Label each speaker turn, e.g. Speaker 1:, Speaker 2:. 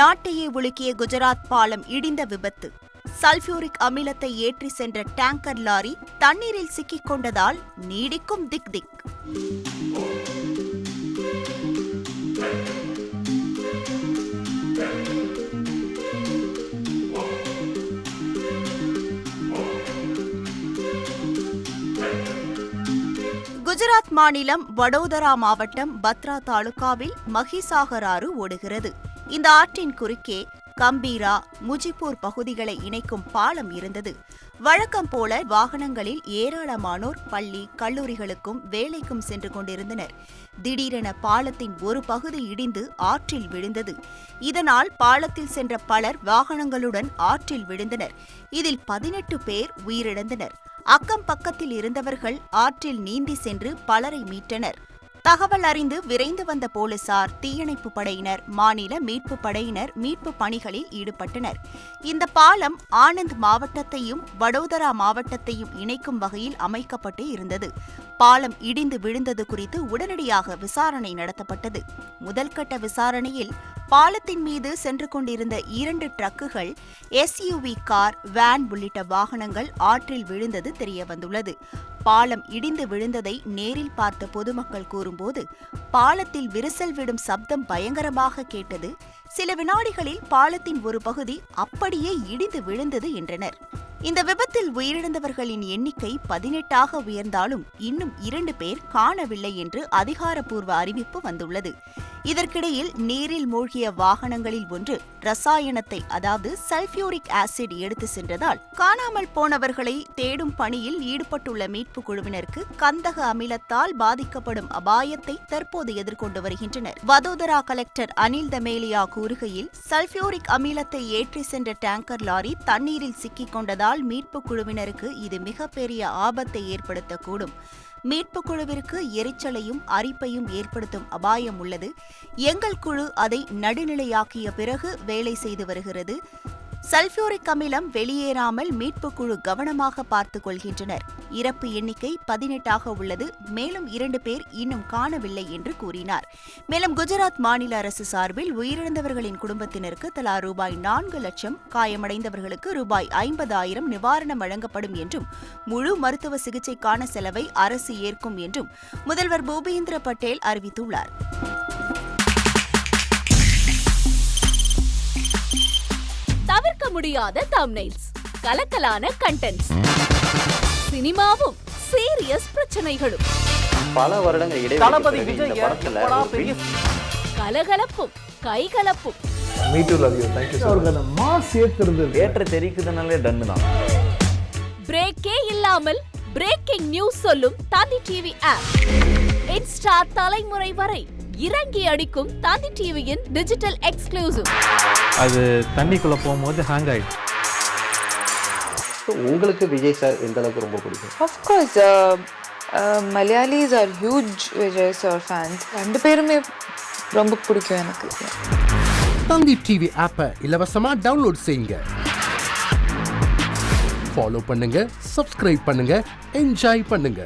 Speaker 1: நாட்டையே உலுக்கிய குஜராத் பாலம் இடிந்த விபத்து. சல்பியூரிக் அமிலத்தை ஏற்றி சென்ற டேங்கர் லாரி தண்ணீரில் சிக்கிக் கொண்டதால் நீடிக்கும் திக். குஜராத் மாநிலம் வடோதரா மாவட்டம் பத்ரா தாலுகாவில் மஹிசாகர் ஆறு ஓடுகிறது. இந்த ஆற்றின் குறுக்கே கம்பீரா, முஜிப்பூர் பகுதிகளை இணைக்கும் பாலம் இருந்தது. வழக்கம் போல வாகனங்களில் ஏராளமானோர் பள்ளி, கல்லூரிகளுக்கும் வேலைக்கும் சென்று கொண்டிருந்தனர். திடீரென பாலத்தின் ஒரு பகுதி இடிந்து ஆற்றில் விழுந்தது. இதனால் பாலத்தில் சென்ற பலர் வாகனங்களுடன் ஆற்றில் விழுந்தனர். இதில் 18 பேர் உயிரிழந்தனர். அக்கம் பக்கத்தில் இருந்தவர்கள் ஆற்றில் நீந்தி சென்று பலரை மீட்டனர். தகவல் அறிந்து விரைந்து வந்த போலீசார், தீயணைப்பு படையினர், மாநில மீட்பு படையினர் மீட்பு பணிகளில் ஈடுபட்டனர். இந்த பாலம் ஆனந்த் மாவட்டத்தையும் வடோதரா மாவட்டத்தையும் இணைக்கும் வகையில் அமைக்கப்பட்டு இருந்தது. பாலம் இடிந்து விழுந்தது குறித்து உடனடியாக விசாரணை நடத்தப்பட்டது. முதல்கட்ட விசாரணையில் பாலத்தின் மீது சென்று கொண்டிருந்த 2 ட்ரக்குகள், SUV கார், வேன் உள்ளிட்ட வாகனங்கள் ஆற்றில் விழுந்தது தெரியவந்துள்ளது. பாலம் இடிந்து விழுந்ததை நேரில் பார்த்த பொதுமக்கள் கூறும்போது, பாலத்தில் விரிசல் விடும் சப்தம் பயங்கரமாக கேட்டது. சில வினாடிகளில் பாலத்தின் ஒரு பகுதி அப்படியே இடிந்து விழுந்தது என்றனர். இந்த விபத்தில் உயிரிழந்தவர்களின் எண்ணிக்கை 18ஆக உயர்ந்தாலும் இன்னும் 2 பேர் காணவில்லை என்று அதிகாரப்பூர்வ அறிவிப்பு வந்துள்ளது. இதற்கிடையில் நீரில் மூழ்கிய வாகனங்களில் ஒன்று ரசாயனத்தை, அதாவது சல்பியூரிக் ஆசிட் எடுத்து சென்றதால் காணாமல் போனவர்களை தேடும் பணியில் ஈடுபட்டுள்ள மீட்புக் குழுவினருக்கு கந்தக அமிலத்தால் பாதிக்கப்படும் அபாயத்தை தற்போது எதிர்கொண்டு வருகின்றனர். வதோதரா கலெக்டர் அனில் தமேலியா கூறுகையில், சல்பியூரிக் அமிலத்தை ஏற்றி சென்ற டேங்கர் லாரி தண்ணீரில் சிக்கிக் கொண்டதால் மீட்புக் குழுவினருக்கு இது மிகப்பெரிய ஆபத்தை ஏற்படுத்தக்கூடும். மீட்புக் குழுவிற்கு எரிச்சலையும் அரிப்பையும் ஏற்படுத்தும் அபாயம் உள்ளது. எங்கள் குழு அதை நடுநிலையாக்கிய பிறகு வேலை செய்து வருகிறது. சல்பியூரிக் அமிலம் வெளியேறாமல் மீட்புக் குழு கவனமாக பார்த்துக் கொள்கின்றனர். இறப்பு எண்ணிக்கை 18ஆக உள்ளது. மேலும் 2 பேர் இன்னும் காணவில்லை என்று கூறினார். மேலும் குஜராத் மாநில அரசு சார்பில் உயிரிழந்தவர்களின் குடும்பத்தினருக்கு தலா ரூபாய் 4 லட்சம், காயமடைந்தவர்களுக்கு ரூபாய் 50,000 நிவாரணம் வழங்கப்படும் என்றும், முழு மருத்துவ சிகிச்சைக்கான செலவை அரசு ஏற்கும் என்றும் முதல்வர் பூபேந்திர பட்டேல் அறிவித்துள்ளார்.
Speaker 2: தவிர்க்க முடியாத தம்ப்நெயில்ஸ், கலக்கலான கண்டென்ட்ஸ், சினிமாவும் சீரியஸ் பிரச்சனைகளும்,
Speaker 3: பல வருடங்கள் இடைவெளி
Speaker 2: கலகலப்பும் கைகலப்பும்,
Speaker 3: ஏற்ற தெரிக்குதுனாலே டன்னு தான்.
Speaker 2: பிரேக்கே இல்லாமல் பிரேக்கிங் நியூஸ் சொல்லும் தந்தி டிவி ஆப். இன்ஸ்டா தலைமுறை வரை இறங்கி அடிக்கும் தந்தி டிவியின் டிஜிட்டல் எக்ஸ்க்ளூசிவ்.
Speaker 4: அது தண்ணிக்குள்ள போகும்போது ஹேங் ஆயிடுச்சு.
Speaker 3: உங்களுக்கு விஜய் சார் எந்த அளவுக்கு ரொம்ப பிடிக்கும்?
Speaker 5: Of course, Malayalis are huge Vijay sir fans. 2 பேருமே ரொம்ப பிடிக்கும் எனக்கு.
Speaker 6: தந்தி டிவி ஆப்பை இலவசமா டவுன்லோட் செய்யுங்க. ஃபாலோ பண்ணுங்க, சப்ஸ்கிரைப் பண்ணுங்க, என்ஜாய் பண்ணுங்க.